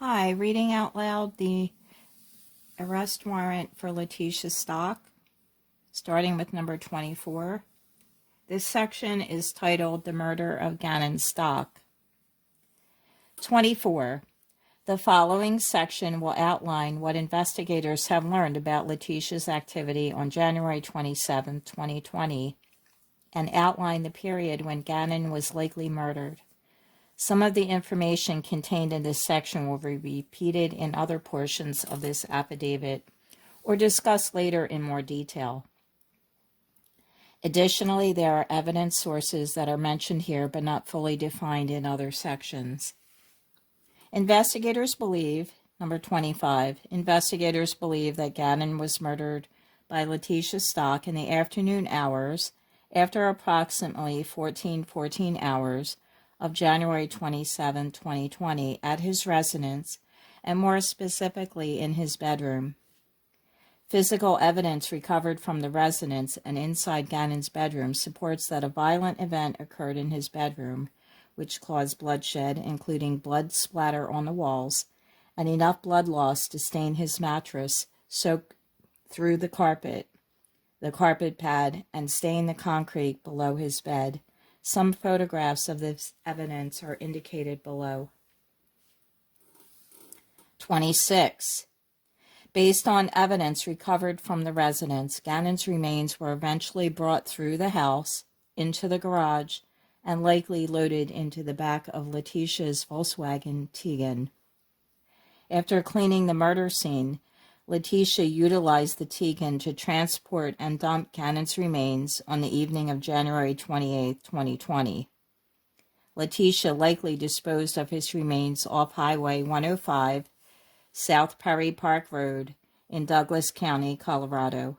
Hi, reading out loud the arrest warrant for Letecia Stauch, starting with number 24. This section is titled The Murder of Gannon Stauch. 24. The following section will outline what investigators have learned about Letecia's activity on January 27, 2020, and outline the period when Gannon was likely murdered. Some of the information contained in this section will be repeated in other portions of this affidavit or discussed later in more detail. Additionally, there are evidence sources that are mentioned here but not fully defined in other sections. Investigators believe, number 25, investigators believe that Gannon was murdered by Letecia Stauch in the afternoon hours after approximately 14 hours of January 27, 2020, at his residence, and more specifically in his bedroom. Physical evidence recovered from the residence and inside Gannon's bedroom supports that a violent event occurred in his bedroom, which caused bloodshed, including blood splatter on the walls, and enough blood loss to stain his mattress, soak through the carpet pad, and stain the concrete below his bed. Some photographs of this evidence are indicated below. 26. Based on evidence recovered from the residence, Gannon's remains were eventually brought through the house, into the garage, and likely loaded into the back of Letecia's Volkswagen Tiguan. After cleaning the murder scene, Letecia utilized the Tiguan to transport and dump Gannon's remains on the evening of January 28, 2020. Letecia likely disposed of his remains off Highway 105, South Perry Park Road in Douglas County, Colorado.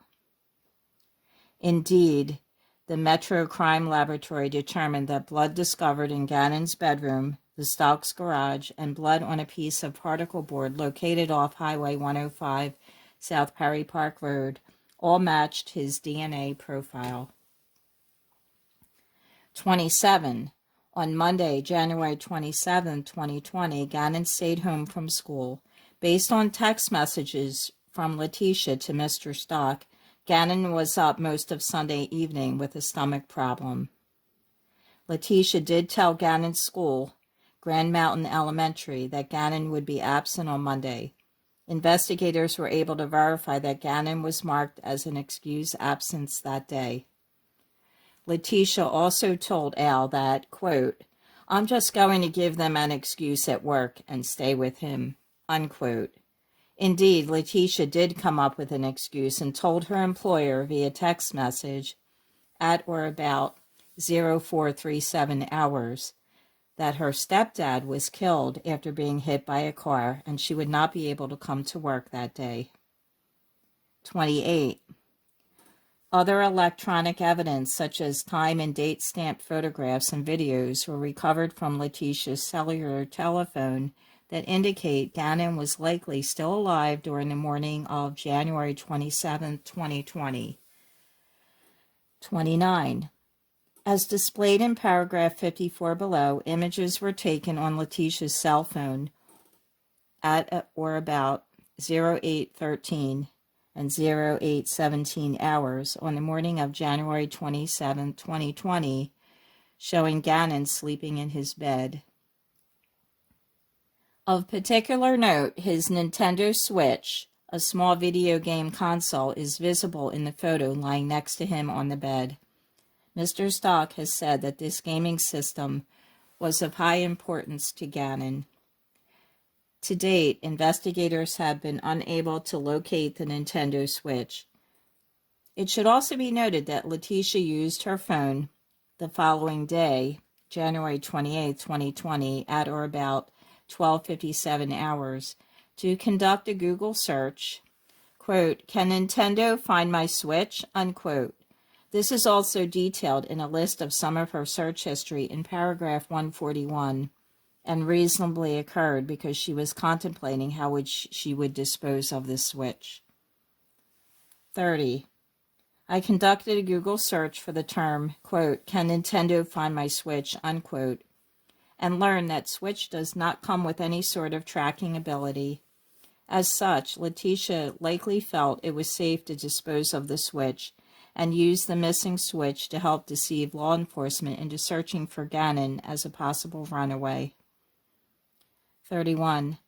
Indeed, the Metro Crime Laboratory determined that blood discovered in Gannon's bedroom, the Stauch's garage, and blood on a piece of particle board located off Highway 105, South Perry Park Road, all matched his DNA profile. 27. On Monday, January 27, 2020, Gannon stayed home from school. Based on text messages from Letecia to Mr. Stauch, Gannon was up most of Sunday evening with a stomach problem. Letecia did tell Gannon's school, Grand Mountain Elementary, that Gannon would be absent on Monday. Investigators were able to verify that Gannon was marked as an excused absence that day. Letecia also told Al that, quote, "I'm just going to give them an excuse at work and stay with him," unquote. Indeed, Letecia did come up with an excuse and told her employer via text message at or about 0437 hours that her stepdad was killed after being hit by a car and she would not be able to come to work that day. 28. Other electronic evidence, such as time and date stamped photographs and videos, were recovered from Letecia's cellular telephone that indicate Gannon was likely still alive during the morning of January 27, 2020. 29. As displayed in paragraph 54 below, images were taken on Letecia's cell phone at or about 0813 and 0817 hours on the morning of January 27, 2020, showing Gannon sleeping in his bed. Of particular note, his Nintendo Switch, a small video game console, is visible in the photo lying next to him on the bed. Mr. Stauch has said that this gaming system was of high importance to Gannon. To date, investigators have been unable to locate the Nintendo Switch. It should also be noted that Letecia used her phone the following day, January 28, 2020, at or about 12:57 hours, to conduct a Google search, quote, "Can Nintendo find my Switch?" unquote. This is also detailed in a list of some of her search history in paragraph 141, and reasonably occurred because she was contemplating how she would dispose of this Switch. 30. I conducted a Google search for the term, quote, "Can Nintendo find my Switch?" unquote, and learned that Switch does not come with any sort of tracking ability. As such, Letecia likely felt it was safe to dispose of the Switch and use the missing Switch to help deceive law enforcement into searching for Gannon as a possible runaway. 31.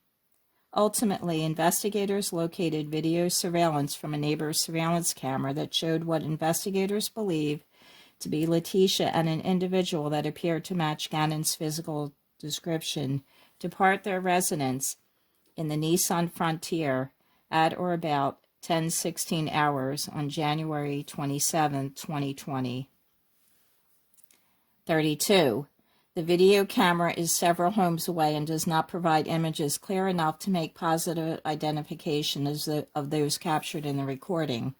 Ultimately, investigators located video surveillance from a neighbor's surveillance camera that showed what investigators believe to be Letecia and an individual that appeared to match Gannon's physical description depart their residence in the Nissan Frontier at or about 10:16 hours on January 27, 2020. 32. The video camera is several homes away and does not provide images clear enough to make positive identification of those captured in the recording.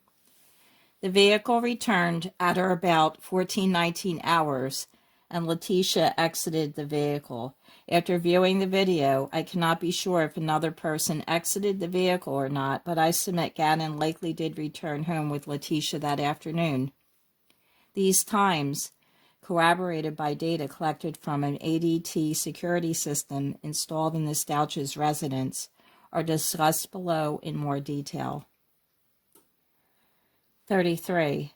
The vehicle returned at or about 14:19 hours, and Letecia exited the vehicle. After viewing the video, I cannot be sure if another person exited the vehicle or not, but I submit Gannon likely did return home with Letecia that afternoon. These times, corroborated by data collected from an ADT security system installed in the Stauch's residence, are discussed below in more detail. 33.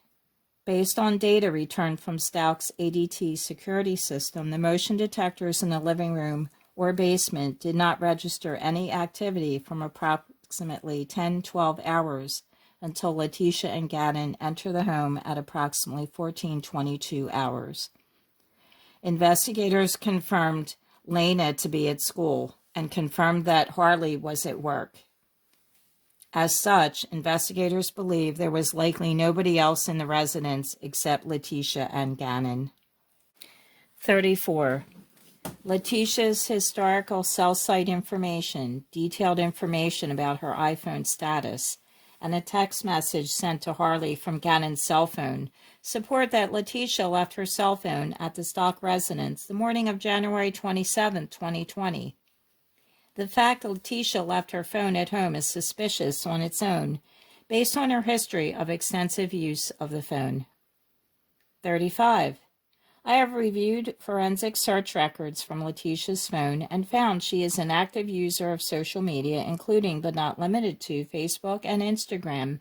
Based on data returned from Stauch's ADT security system, the motion detectors in the living room or basement did not register any activity from approximately 10-12 hours until Letecia and Gannon enter the home at approximately 14:22 hours. Investigators confirmed Lena to be at school and confirmed that Harley was at work. As such, investigators believe there was likely nobody else in the residence except Letecia and Gannon. 34. Letecia's historical cell site information, detailed information about her iPhone status, and a text message sent to Harley from Gannon's cell phone support that Letecia left her cell phone at the Stauch residence the morning of January 27, 2020. The fact that Letecia left her phone at home is suspicious on its own, based on her history of extensive use of the phone. 35. I have reviewed forensic search records from Letecia's phone and found she is an active user of social media, including but not limited to Facebook and Instagram.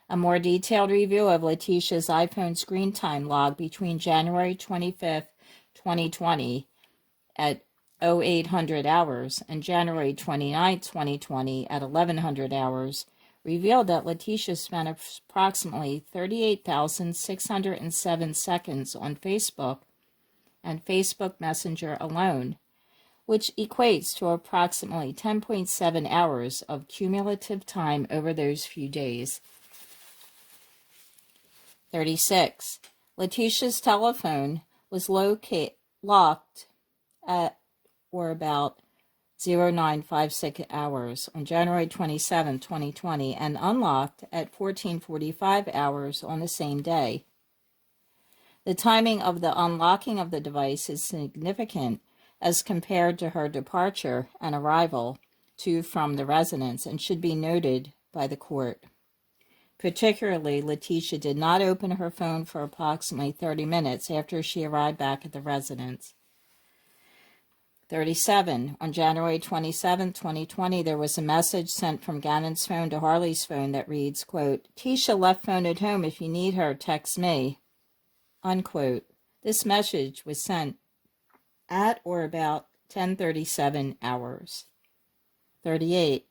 A more detailed review of Letecia's iPhone screen time log between January 25, 2020 at 0800 hours and January 29, 2020 at 1100 hours revealed that Letecia spent approximately 38,607 seconds on Facebook and Facebook Messenger alone, which equates to approximately 10.7 hours of cumulative time over those few days. 36. Letecia's telephone was locked at or about 0956 hours on January 27, 2020, and unlocked at 1445 hours on the same day. The timing of the unlocking of the device is significant as compared to her departure and arrival to from the residence and should be noted by the court. Particularly, Letecia did not open her phone for approximately 30 minutes after she arrived back at the residence. 37. On January 27, 2020, there was a message sent from Gannon's phone to Harley's phone that reads, quote, "Tisha left phone at home. If you need her, text me," unquote. This message was sent at or about 10:37 hours. 38.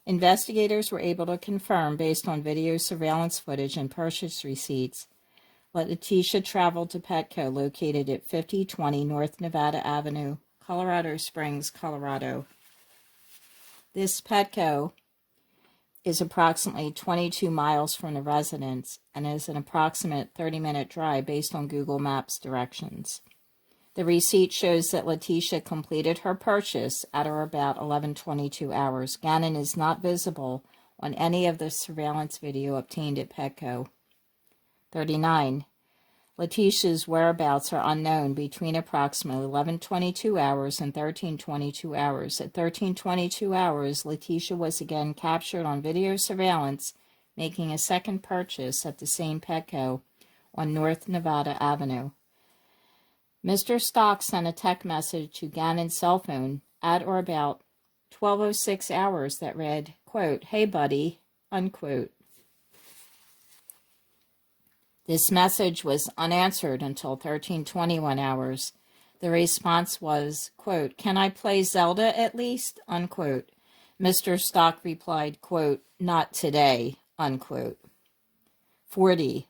Investigators were able to confirm, based on video surveillance footage and purchase receipts, that Letecia traveled to Petco located at 5020 North Nevada Avenue, Colorado Springs, Colorado. This Petco is approximately 22 miles from the residence and is an approximate 30-minute drive based on Google Maps directions. The receipt shows that Letecia completed her purchase at or about 11:22 hours. Gannon is not visible on any of the surveillance video obtained at Petco. 39. Letecia's whereabouts are unknown between approximately 11:22 hours and 13:22 hours. At 13:22 hours, Letecia was again captured on video surveillance, making a second purchase at the same Petco on North Nevada Avenue. Mr. Stauch sent a text message to Gannon's cell phone at or about 12:06 hours that read, quote, "Hey buddy," unquote. This message was unanswered until 13:21 hours. The response was, quote, "Can I play Zelda at least?" unquote. Mr. Stauch replied, quote, "Not today," unquote. 40.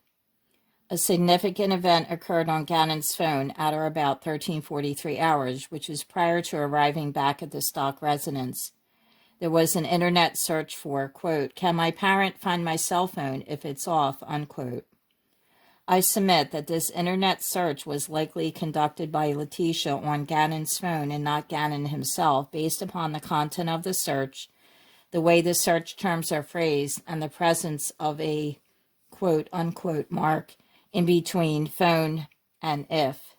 A significant event occurred on Gannon's phone at or about 13:43 hours, which was prior to arriving back at the Stauch residence. There was an internet search for, quote, "Can my parent find my cell phone if it's off?" unquote. I submit that this internet search was likely conducted by Letecia on Gannon's phone and not Gannon himself, based upon the content of the search, the way the search terms are phrased, and the presence of a quote unquote mark in between phone and if.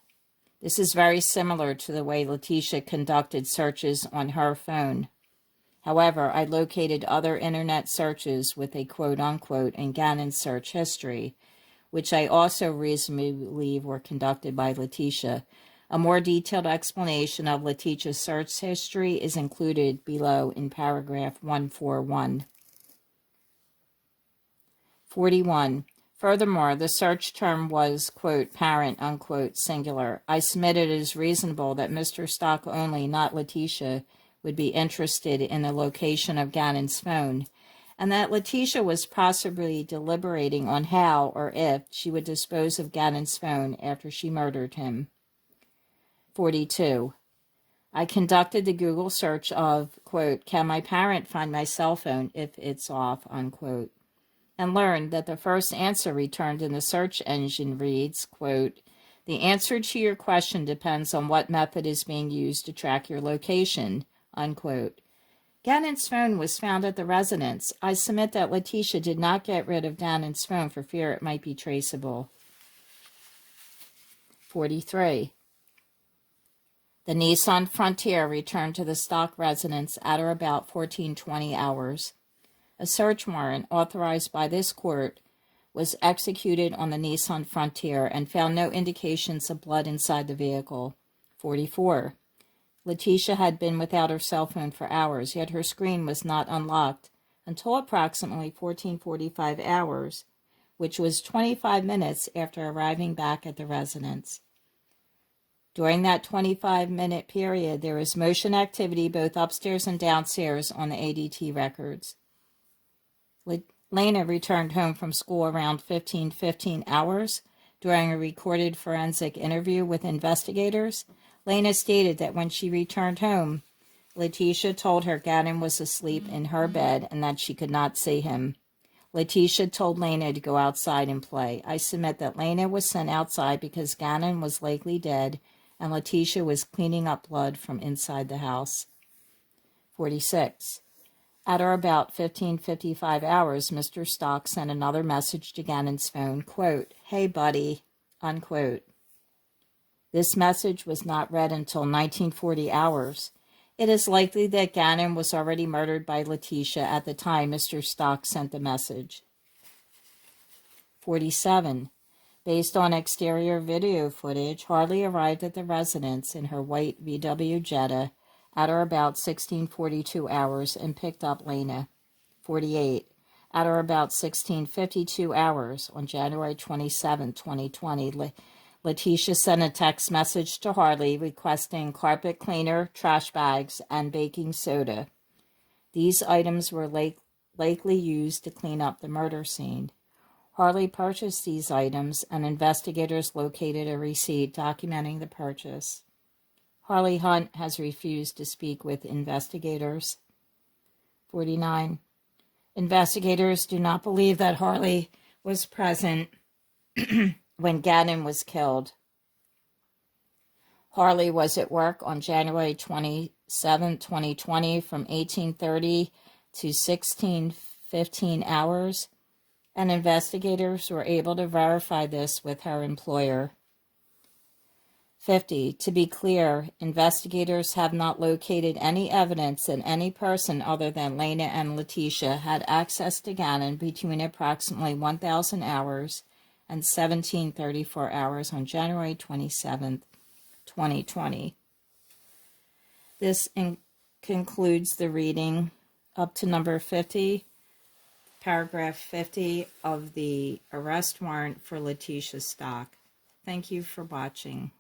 This is very similar to the way Letecia conducted searches on her phone. However, I located other internet searches with a quote unquote in Gannon's search history, which I also reasonably believe were conducted by Letecia. A more detailed explanation of Letecia's search history is included below in paragraph 141. 41. Furthermore, the search term was, quote, "parent," unquote, singular. I submitted it as reasonable that Mr. Stauch only, not Letecia, would be interested in the location of Gannon's phone, and that Letecia was possibly deliberating on how or if she would dispose of Gannon's phone after she murdered him. 42. I conducted the Google search of, quote, "Can my parent find my cell phone if it's off?" unquote, and learned that the first answer returned in the search engine reads, quote, "The answer to your question depends on what method is being used to track your location," unquote. Gannon's phone was found at the residence. I submit that Letecia did not get rid of Gannon's phone for fear it might be traceable. 43. The Nissan Frontier returned to the Stauch residence at or about 14:20 hours. A search warrant authorized by this court was executed on the Nissan Frontier and found no indications of blood inside the vehicle. 44. Letecia had been without her cell phone for hours, yet her screen was not unlocked until approximately 14:45 hours, which was 25 minutes after arriving back at the residence. During that 25-minute period, there was motion activity both upstairs and downstairs on the ADT records. Lena returned home from school around 15:15 hours. During a recorded forensic interview with investigators, Lena stated that when she returned home, Letecia told her Gannon was asleep in her bed and that she could not see him. Letecia told Lena to go outside and play. I submit that Lena was sent outside because Gannon was likely dead and Letecia was cleaning up blood from inside the house. 46. At or about 15:55 hours, Mr. Stauch sent another message to Gannon's phone, quote, "Hey buddy," unquote. This message was not read until 1940 hours. It is likely that Gannon was already murdered by Letecia at the time Mr. Stauch sent the message. 47. Based on exterior video footage, Harley arrived at the residence in her white VW Jetta at or about 16:42 hours and picked up Lena. 48. At or about 16:52 hours on January 27, 2020, Letecia sent a text message to Harley requesting carpet cleaner, trash bags, and baking soda. These items were likely used to clean up the murder scene. Harley purchased these items, and investigators located a receipt documenting the purchase. Harley Hunt has refused to speak with investigators. 49. Investigators do not believe that Harley was present when Gannon was killed. Harley was at work on January 27, 2020 from 18:30 to 16:15 hours, and investigators were able to verify this with her employer. 50. To be clear, investigators have not located any evidence that any person other than Lena and Letecia had access to Gannon between approximately 1,000 hours and 17:34 hours on January 27th, 2020. This concludes the reading up to number 50, paragraph 50 of the arrest warrant for Letecia Stauch. Thank you for watching.